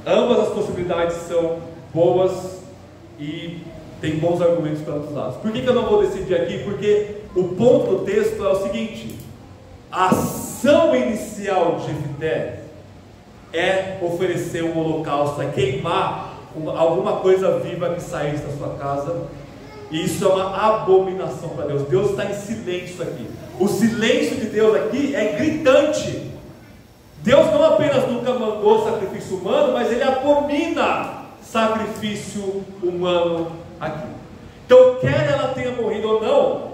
Ambas as possibilidades são boas e tem bons argumentos para ambos os lados. Por que eu não vou decidir aqui? Porque o ponto do texto é o seguinte: a ação inicial de Jefté é oferecer um holocausto, é queimar alguma coisa viva que saísse da sua casa. E isso é uma abominação para Deus. Deus está em silêncio aqui. O silêncio de Deus aqui é gritante. Deus não apenas nunca mandou sacrifício humano, mas Ele abomina sacrifício humano aqui. Então, quer ela tenha morrido ou não,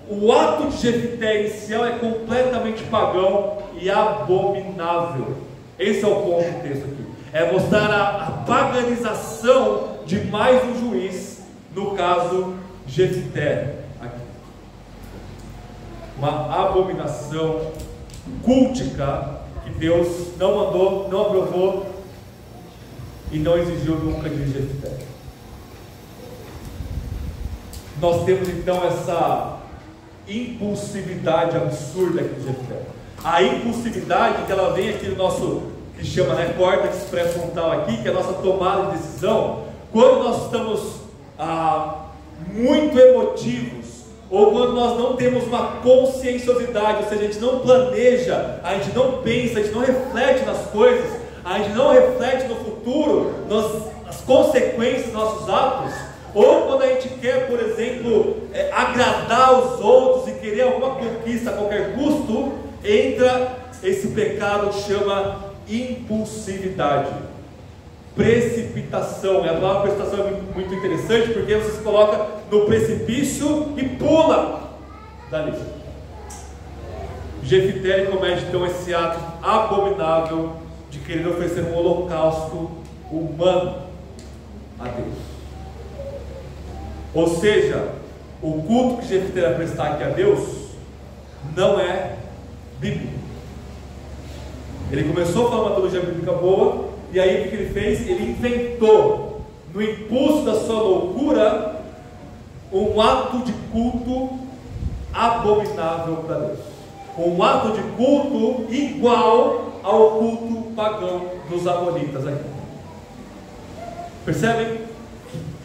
o ato de Jefté inicial é completamente pagão e abominável. Esse é o ponto do texto aqui. É mostrar a paganização de mais um juiz, no caso Jefté aqui. Uma abominação cultica que Deus não mandou, não aprovou e não exigiu nunca de Jefté. Nós temos então essa impulsividade absurda aqui de Jefté. A impulsividade que ela vem aqui no nosso, que chama, né, córtex pré-frontal aqui, que é a nossa tomada de decisão, quando nós estamos muito emotivos, ou quando nós não temos uma conscienciosidade, ou seja, a gente não planeja, a gente não pensa, a gente não reflete nas coisas, a gente não reflete no futuro, nas consequências dos nossos atos, ou quando a gente quer, por exemplo, agradar os outros e querer alguma conquista a qualquer custo, entra esse pecado que chama impulsividade, precipitação. A palavra precipitação é muito interessante, porque você se coloca no precipício e pula dali. Jefité comete então esse ato abominável de querer oferecer um holocausto humano a Deus. Ou seja, o culto que Jefité vai prestar aqui a Deus não é bíblico. Ele começou a falar uma teologia bíblica boa, e aí o que ele fez? Ele inventou, no impulso da sua loucura, um ato de culto abominável para Deus, um ato de culto igual ao culto pagão dos amonitas aqui. Percebem?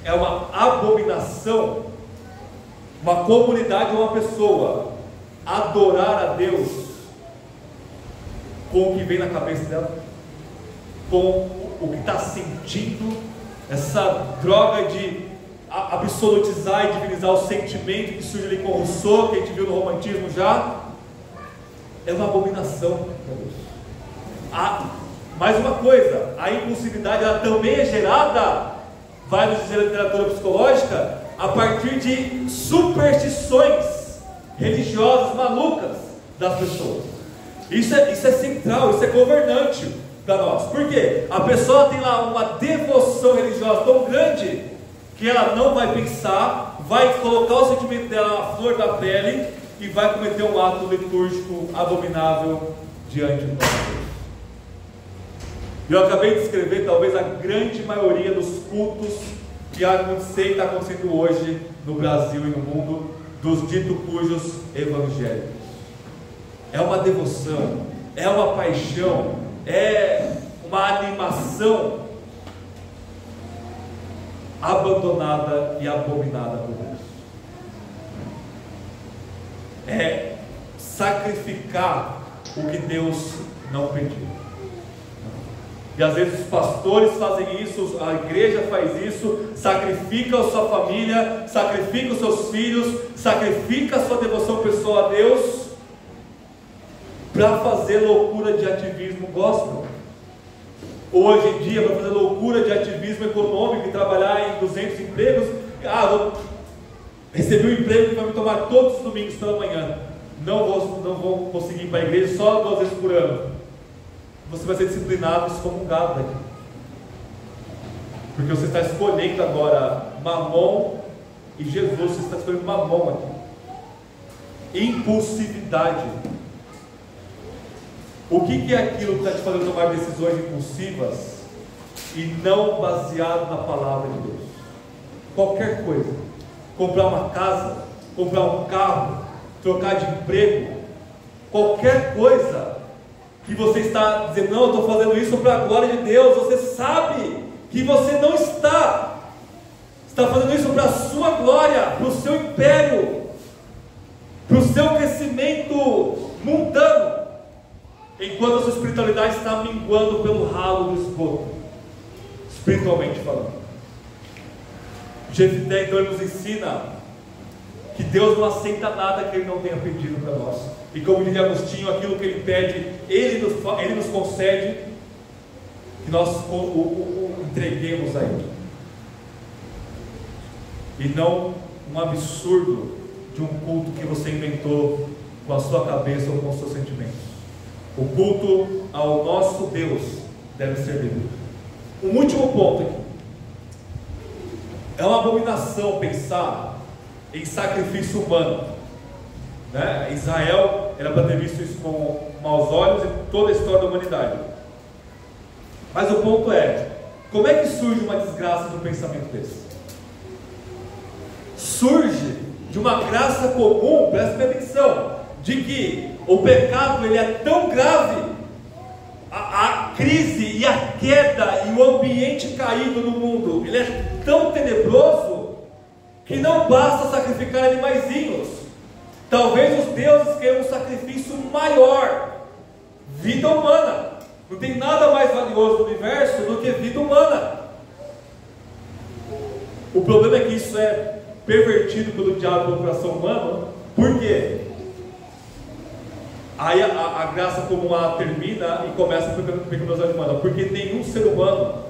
É uma abominação, uma comunidade, uma pessoa adorar a Deus com o que vem na cabeça dela, com o que está sentindo, essa droga de absolutizar e divinizar o sentimento que surge ali com Rousseau, que a gente viu no romantismo já. É uma abominação para Deus. Mais uma coisa, a impulsividade ela também é gerada, vai nos dizer a literatura psicológica, a partir de superstições religiosas malucas das pessoas. Isso é central, isso é governante para nós. Por quê? A pessoa tem lá uma devoção religiosa tão grande que ela não vai pensar, vai colocar o sentimento dela na flor da pele e vai cometer um ato litúrgico abominável diante do nosso Deus. Eu acabei de escrever talvez a grande maioria dos cultos que está acontecendo hoje no Brasil e no mundo, dos dito cujos evangélicos. É uma devoção, é uma paixão, é uma animação abandonada e abominada por Deus. É sacrificar o que Deus não pediu. E às vezes os pastores fazem isso, a igreja faz isso, sacrifica a sua família, sacrifica os seus filhos, sacrifica a sua devoção pessoal a Deus, para fazer loucura de ativismo gospel. Hoje em dia, para fazer loucura de ativismo econômico e trabalhar em 200 empregos, recebi um emprego que vai me tomar todos os domingos pela manhã, não vou conseguir ir para a igreja só 2 vezes por ano. Você vai ser disciplinado e excomungado daqui, porque você está escolhendo agora Mamon e Jesus. Você está escolhendo Mamon aqui. Impulsividade. O que é aquilo que está te fazendo tomar decisões impulsivas e não baseado na palavra de Deus? Qualquer coisa. Comprar uma casa, comprar um carro, trocar de emprego, qualquer coisa que você está dizendo, não, eu estou fazendo isso para a glória de Deus. Você sabe que você não está fazendo isso para a sua glória, para o seu império, para o seu crescimento mundano, enquanto a sua espiritualidade está minguando pelo ralo do esgoto, espiritualmente falando. Jefité então ele nos ensina que Deus não aceita nada que Ele não tenha pedido para nós. E como diria Agostinho, aquilo que Ele pede, Ele nos concede, que nós o entreguemos a Ele. E não um absurdo de um culto que você inventou com a sua cabeça ou com os seus sentimentos. O culto ao nosso Deus deve ser bíblico. Um último ponto aqui. É uma abominação pensar em sacrifício humano, né? Israel era para ter visto isso com maus olhos em toda a história da humanidade. Mas o ponto é, como é que surge uma desgraça de um pensamento desse? Surge de uma graça comum, presta atenção, de que o pecado ele é tão grave, a crise e a queda e o ambiente caído no mundo, ele é tão tenebroso, que não basta sacrificar animaizinhos. Talvez os deuses queiram um sacrifício maior, vida humana. Não tem nada mais valioso no universo do que vida humana. O problema é que isso é pervertido pelo diabo no coração humano. Por quê? Aí a graça comum ela termina e começa a pecaminosidade humana, porque nenhum ser humano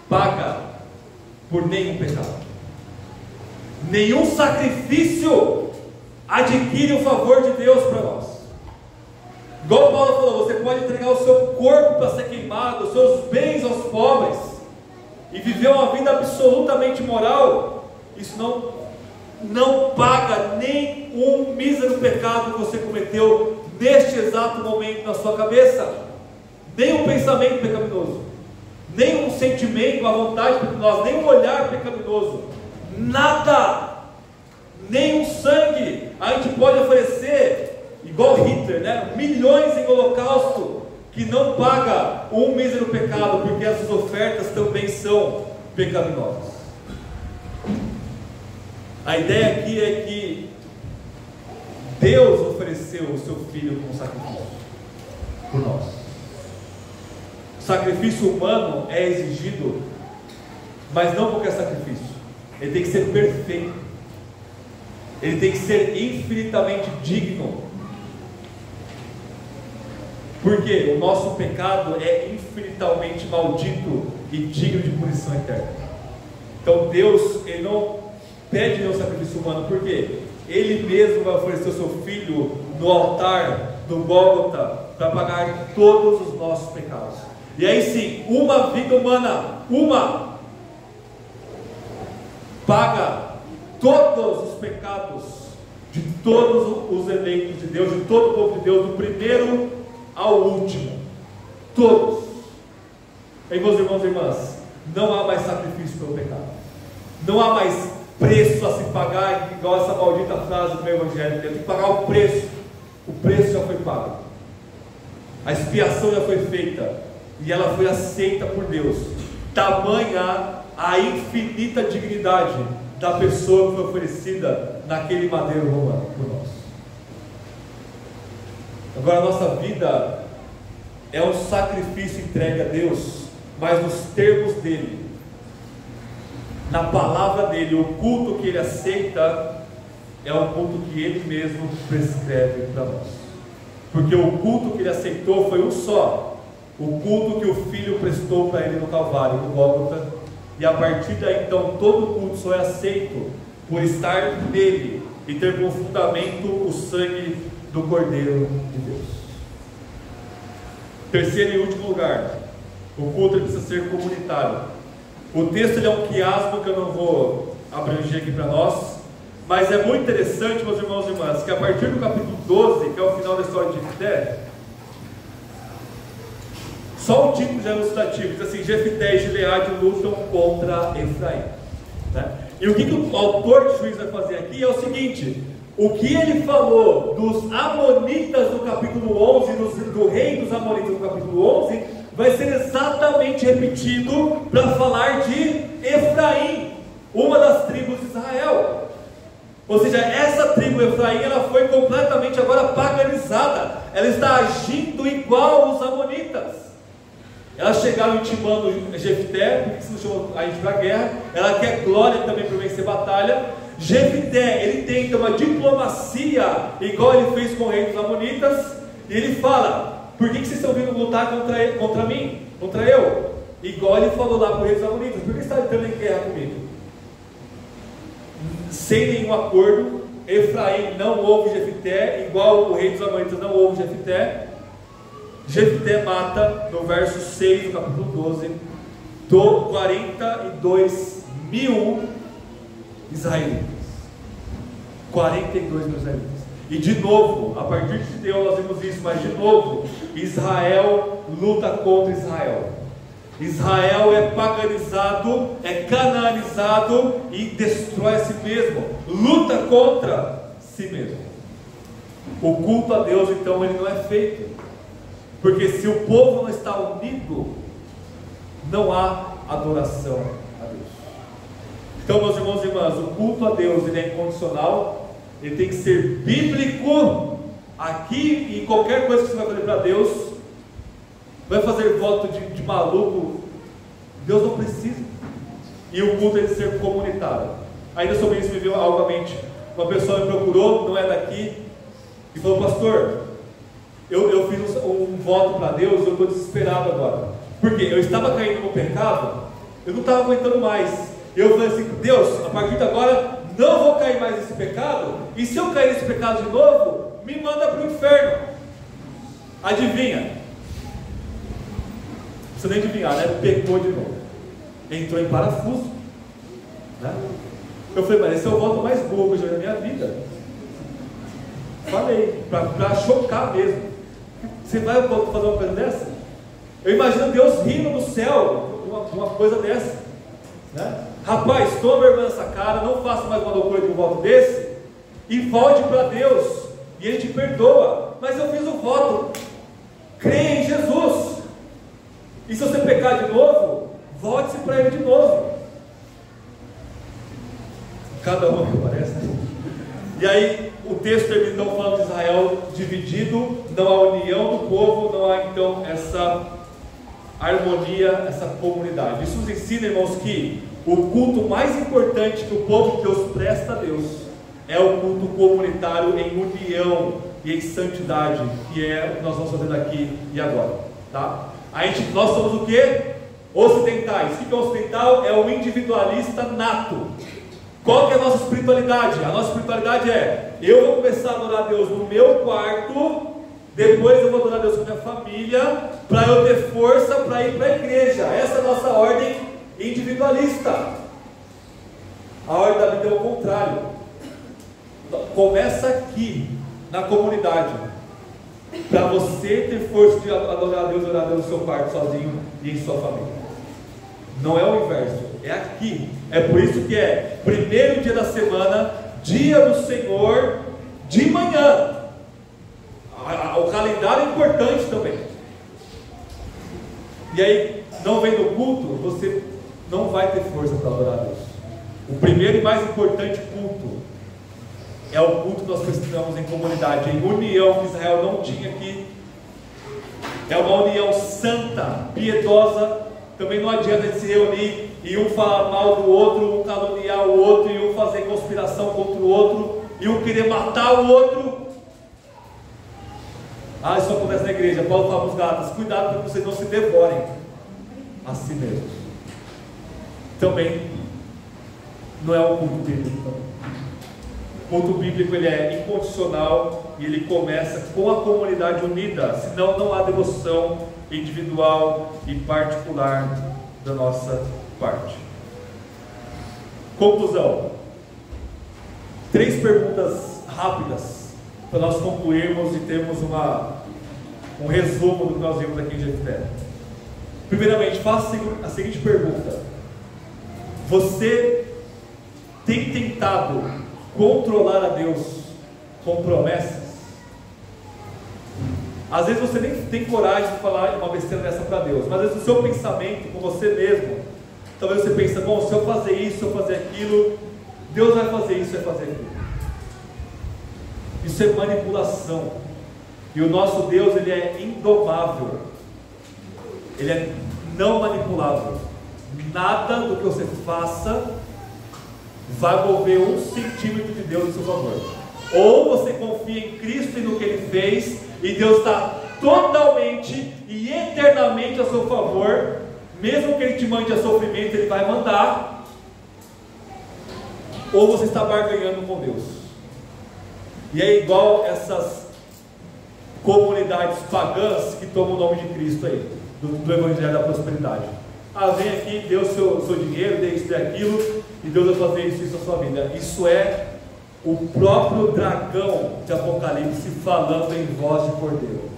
paga por nenhum pecado. Nenhum sacrifício adquire o favor de Deus para nós. Igual Paulo falou, você pode entregar o seu corpo para ser queimado, os seus bens aos pobres, e viver uma vida absolutamente moral. Isso não paga nem um mísero pecado que você cometeu neste exato momento na sua cabeça. Nem um pensamento pecaminoso, nem um sentimento, uma vontade pecaminosa, nem um olhar pecaminoso, nada, nem um sangue. A gente pode oferecer, igual Hitler, né? Milhões em holocausto, que não paga um mísero pecado, porque essas ofertas também são pecaminosas. A ideia aqui é que Deus ofereceu o seu Filho como sacrifício por nós. O sacrifício humano é exigido, mas não qualquer sacrifício. Ele tem que ser perfeito, ele tem que ser infinitamente digno, porque o nosso pecado é infinitamente maldito e digno de punição eterna. Então Deus, Ele não pede nenhum sacrifício humano, porque Ele mesmo vai oferecer o seu Filho no altar do Gólgota para pagar todos os nossos pecados. E aí sim, uma vida humana, paga todos os pecados de todos os eleitos de Deus, de todo o povo de Deus, do primeiro ao último, todos. Aí, meus irmãos e irmãs, não há mais sacrifício pelo pecado, não há mais preço a se pagar, igual essa maldita frase do Evangelho, tem que pagar o preço já foi pago, a expiação já foi feita, e ela foi aceita por Deus. Tamanha a infinita dignidade da pessoa que foi oferecida naquele madeiro romano por nós. Agora a nossa vida é um sacrifício entregue a Deus, mas nos termos dele, na palavra dele. O culto que ele aceita é um culto que ele mesmo prescreve para nós, porque o culto que ele aceitou foi um só, o culto que o Filho prestou para ele no Calvário, no Gólgota. E a partir daí então todo culto só é aceito por estar nele e ter como fundamento o sangue do Cordeiro de Deus. Terceiro e último lugar, o culto precisa ser comunitário. O texto é um quiasmo que eu não vou abranger aqui para nós, mas é muito interessante, meus irmãos e irmãs, que a partir do capítulo 12, que é o final da história de Jefté, só um título já ilustrativo, diz assim: Jefté e Gileade lutam contra Efraim, né? E o que o autor de Juízes vai fazer aqui é o seguinte: o que ele falou dos Amonitas no capítulo 11, do rei dos Amonitas no capítulo 11, vai ser exatamente repetido para falar de Efraim, uma das tribos de Israel. Ou seja, essa tribo Efraim, ela foi completamente agora paganizada, ela está agindo igual aos Amonitas. Elas chegaram intimando Jefté, porque se não chamou a gente para a guerra, ela quer glória também para vencer batalha. Jefté, ele tenta uma diplomacia, igual ele fez com o rei dos Amonitas, e ele fala: por que vocês estão vindo lutar contra mim, contra eu? Igual ele falou lá para o rei dos Amonitas: por que você está entrando em guerra comigo? Sem nenhum acordo, Efraim não ouve Jefté, igual o rei dos Amonitas não ouve Jefté. Jefté mata, no verso 6 do capítulo 12, 42 mil israelitas. 42 mil israelitas. E de novo, a partir de Deus nós vimos isso, mas de novo, Israel luta contra Israel. Israel é paganizado, é canaanizado e destrói a si mesmo, luta contra si mesmo. O culto a Deus então ele não é feito, porque se o povo não está unido, não há adoração a Deus. Então, meus irmãos e irmãs, o culto a Deus ele é incondicional, ele tem que ser bíblico. Aqui, e qualquer coisa que você vai fazer para Deus, vai fazer voto de maluco, Deus não precisa. E o culto tem que ser comunitário. Ainda sobre isso me veio algo à mente. Uma pessoa me procurou, não é daqui, e falou: pastor, eu fiz um voto para Deus, eu estou desesperado agora, porque eu estava caindo no pecado, eu não estava aguentando mais. Eu falei assim: Deus, a partir de agora não vou cair mais nesse pecado, e se eu cair nesse pecado de novo, me manda para o inferno. Adivinha? Você nem adivinhar, né? Pecou de novo. Entrou em parafuso, né? Eu falei, mas esse é o voto mais burro que eu já vi na minha vida. Falei, para chocar mesmo. Você vai fazer uma coisa dessa? Eu imagino Deus rindo no céu uma coisa dessa, né? Rapaz, toma vergonha nessa cara, não faça mais uma loucura de um voto desse, e volte para Deus, e Ele te perdoa. Mas eu fiz o voto, creia em Jesus, e se você pecar de novo, volte-se para Ele de novo. Cada um que parece, né? E aí o texto termina então falando de Israel dividido, não há união do povo, não há então essa harmonia, essa comunidade. Isso nos ensina, irmãos, que o culto mais importante que o povo de Deus presta a Deus é o culto comunitário em união e em santidade, que é o que nós vamos fazer aqui e agora, tá? Nós somos o que? Ocidentais. O que é ocidental? É o individualista nato. Qual que é a nossa espiritualidade? A nossa espiritualidade é: eu vou começar a adorar a Deus no meu quarto, depois eu vou adorar a Deus com a minha família, para eu ter força para ir para a igreja. Essa é a nossa ordem individualista. A ordem da vida é o contrário. Começa aqui, na comunidade, para você ter força de adorar a Deus no seu quarto sozinho e em sua família. Não é o inverso, é aqui. É por isso que é primeiro dia da semana, dia do Senhor, de manhã. O calendário é importante também. E aí, não vem no culto, você não vai ter força para adorar a Deus. O primeiro e mais importante culto é o culto que nós precisamos em comunidade, em união, que Israel não tinha aqui. É uma união santa, piedosa. Também não adianta a gente se reunir e um falar mal do outro, um caluniar o outro, e um fazer conspiração contra o outro, e um querer matar o outro. Isso acontece na igreja. Paulo fala para os Gálatas: cuidado para que vocês não se devorem a si mesmos. Também não é um culto bíblico. O culto bíblico, ele é incondicional e ele começa com a comunidade unida, senão não há devoção individual e particular da nossa parte. Conclusão: 3 perguntas rápidas para nós concluirmos e termos um resumo do que nós vimos aqui em Jefté. Primeiramente, faça a seguinte pergunta: você tem tentado controlar a Deus com promessas? Às vezes você nem tem coragem de falar uma besteira dessa para Deus, mas às vezes o seu pensamento com você mesmo, talvez você pense: bom, se eu fazer isso, se eu fazer aquilo, Deus vai fazer isso, vai fazer aquilo. Isso é manipulação. E o nosso Deus, ele é indomável, ele é não manipulável. Nada do que você faça vai mover 1 centímetro de Deus em seu favor. Ou você confia em Cristo e no que Ele fez, e Deus está totalmente e eternamente a seu favor. Mesmo que Ele te mande a sofrimento, Ele vai mandar. Ou você está barganhando com Deus. E é igual essas comunidades pagãs que tomam o nome de Cristo aí, do Evangelho da Prosperidade. Vem aqui, dê o seu dinheiro, dê isso, dê aquilo, e Deus vai fazer isso na sua vida. Isso é o próprio dragão de Apocalipse falando em voz de cordeiro.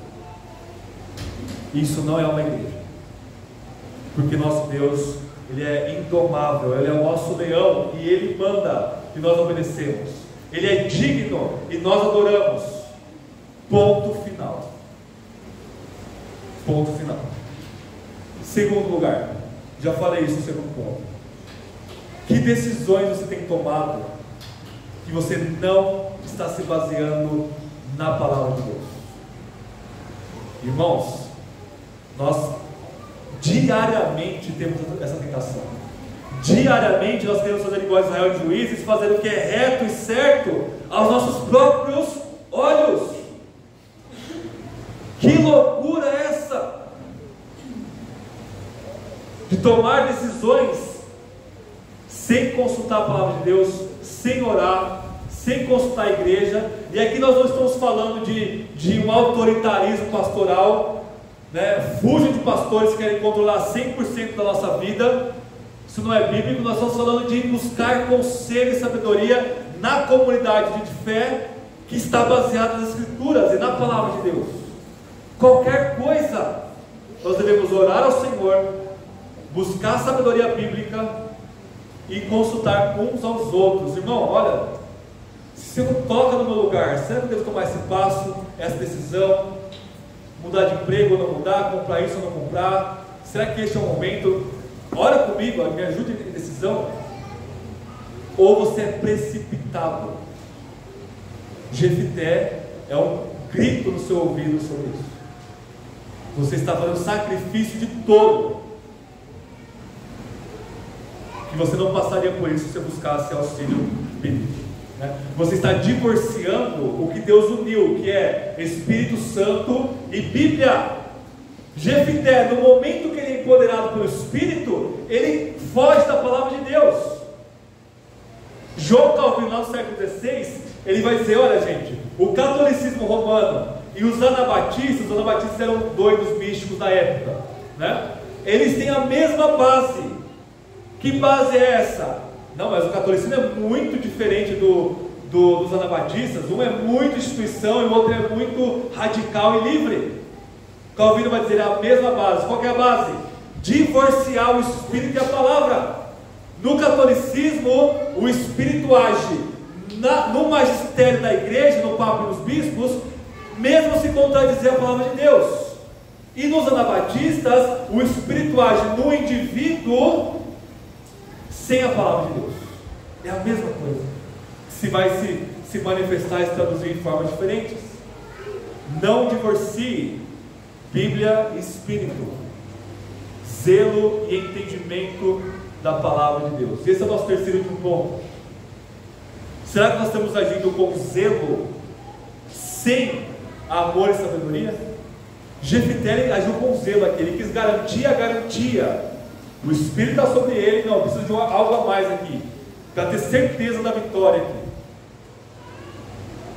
Isso não é uma igreja, porque nosso Deus, Ele é indomável, Ele é o nosso leão, e Ele manda e nós obedecemos. Ele é digno e nós adoramos. Ponto final. Ponto final. Segundo lugar, já falei isso no segundo ponto. Que decisões você tem tomado que você não está se baseando na palavra de Deus? Irmãos, nós diariamente temos essa tentação. Diariamente nós queremos fazer igual a Israel de Juízes, fazer o que é reto e certo aos nossos próprios olhos. Que loucura é essa? De tomar decisões sem consultar a palavra de Deus, sem orar, sem consultar a igreja. E aqui nós não estamos falando de um autoritarismo pastoral, né? Fujam de pastores que querem controlar 100% da nossa vida. Isso não é bíblico. Nós estamos falando de buscar conselho e sabedoria na comunidade de fé que está baseada nas Escrituras e na Palavra de Deus. Qualquer coisa, nós devemos orar ao Senhor, buscar sabedoria bíblica e consultar uns aos outros. Irmão, olha, se você não toca no meu lugar, será que eu devo tomar esse passo, essa decisão, mudar de emprego ou não mudar, comprar isso ou não comprar? Será que este é o momento? Ora comigo, me ajude em decisão. Ou você é precipitado? Jefité é um grito no seu ouvido sobre isso. Você está fazendo sacrifício de todo, que você não passaria por isso se você buscasse auxílio bíblico, né? Você está divorciando o que Deus uniu, que é Espírito Santo e Bíblia. Jefité, no momento que ele é empoderado pelo Espírito, ele foge da palavra de Deus. João Calvino, lá no século XVI, ele vai dizer: olha gente, o catolicismo romano e os anabatistas eram doidos místicos da época, né? Eles têm a mesma base. Que base é essa? Não, mas o catolicismo é muito diferente dos anabatistas. Um é muito instituição e o outro é muito radical e livre. Calvino vai dizer: é a mesma base. Qual que é a base? Divorciar o Espírito e a palavra. No catolicismo, o Espírito age no magistério da igreja, no Papa e nos bispos, mesmo se contradizer a palavra de Deus. E nos anabatistas, o Espírito age no indivíduo sem a palavra de Deus. É a mesma coisa. Se vai se manifestar e se traduzir de formas diferentes. Não divorcie Bíblia e Espírito, zelo e entendimento da palavra de Deus. Esse é o nosso terceiro ponto. Será que nós estamos agindo com zelo, sem amor e sabedoria? Jefité agiu com zelo aqui, ele quis garantir a garantia. O Espírito está sobre ele, não, precisa de algo a mais aqui, para ter certeza da vitória aqui.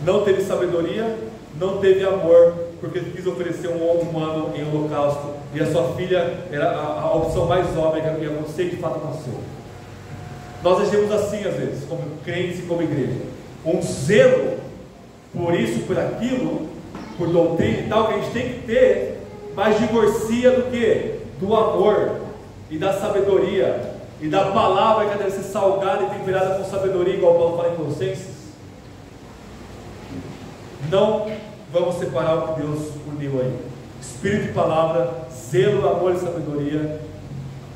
Não teve sabedoria, não teve amor, porque ele quis oferecer um homem humano em holocausto, e a sua filha era a opção mais óbvia que ia acontecer, e de fato aconteceu. Nós agimos assim às vezes, como crentes e como igreja, um zelo por isso, por aquilo, por doutrina e tal, que a gente tem que ter, mas divorcia do que? Do amor e da sabedoria e da palavra que deve ser salgada e temperada com sabedoria, igual Paulo fala em Colossenses. Não vamos separar o que Deus uniu aí: Espírito e palavra, zelo, amor e sabedoria,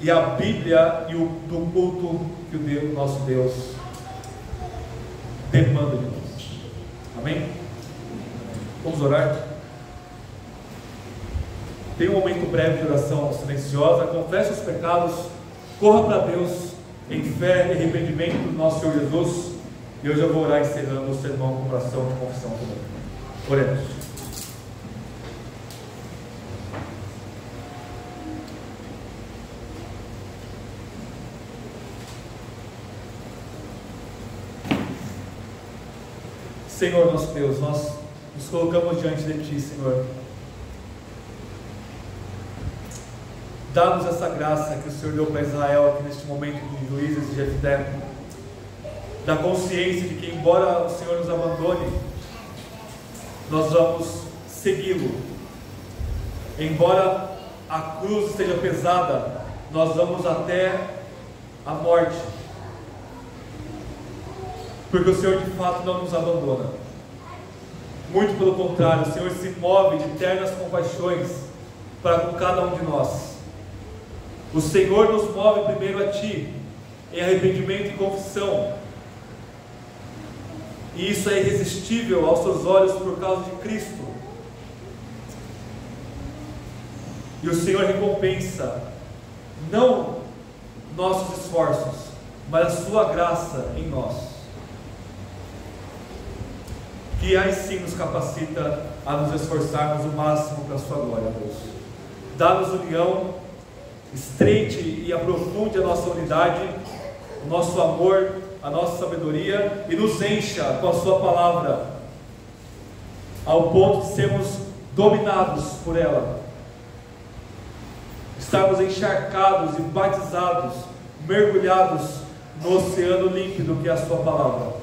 e a Bíblia e do culto que o nosso Deus demanda de nós. Amém? Vamos orar? Tem um momento breve de oração silenciosa. Confesse os pecados, corra para Deus em fé e arrependimento do nosso Senhor Jesus. E eu já vou orar encerrando o sermão com oração de confissão também. Oremos. Senhor nosso Deus, nós nos colocamos diante de Ti, Senhor. Dá-nos essa graça que o Senhor deu para Israel aqui neste momento de Juízes e Jefité, da consciência de que, embora o Senhor nos abandone, nós vamos segui-lo. Embora a cruz esteja pesada, nós vamos até a morte, porque o Senhor de fato não nos abandona. Muito pelo contrário, o Senhor se move de ternas compaixões para com cada um de nós. O Senhor nos move primeiro a Ti, em arrependimento e confissão, e isso é irresistível aos Seus olhos por causa de Cristo. E o Senhor recompensa não nossos esforços, mas a Sua graça em nós, que aí sim nos capacita a nos esforçarmos o máximo para a Sua glória, Deus. Dá-nos união, estreite e aprofunde a nossa unidade, o nosso amor a nossa sabedoria e nos encha com a sua palavra, ao ponto de sermos dominados por ela, estarmos encharcados e batizados, mergulhados no oceano límpido que é a sua palavra.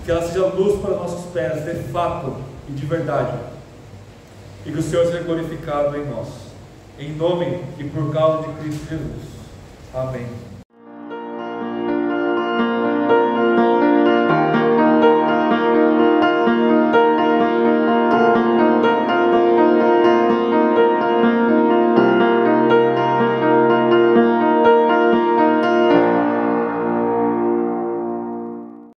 Que ela seja luz para nossos pés, de fato e de verdade, e que o Senhor seja glorificado em nós, em nome e por causa de Cristo Jesus. Amém.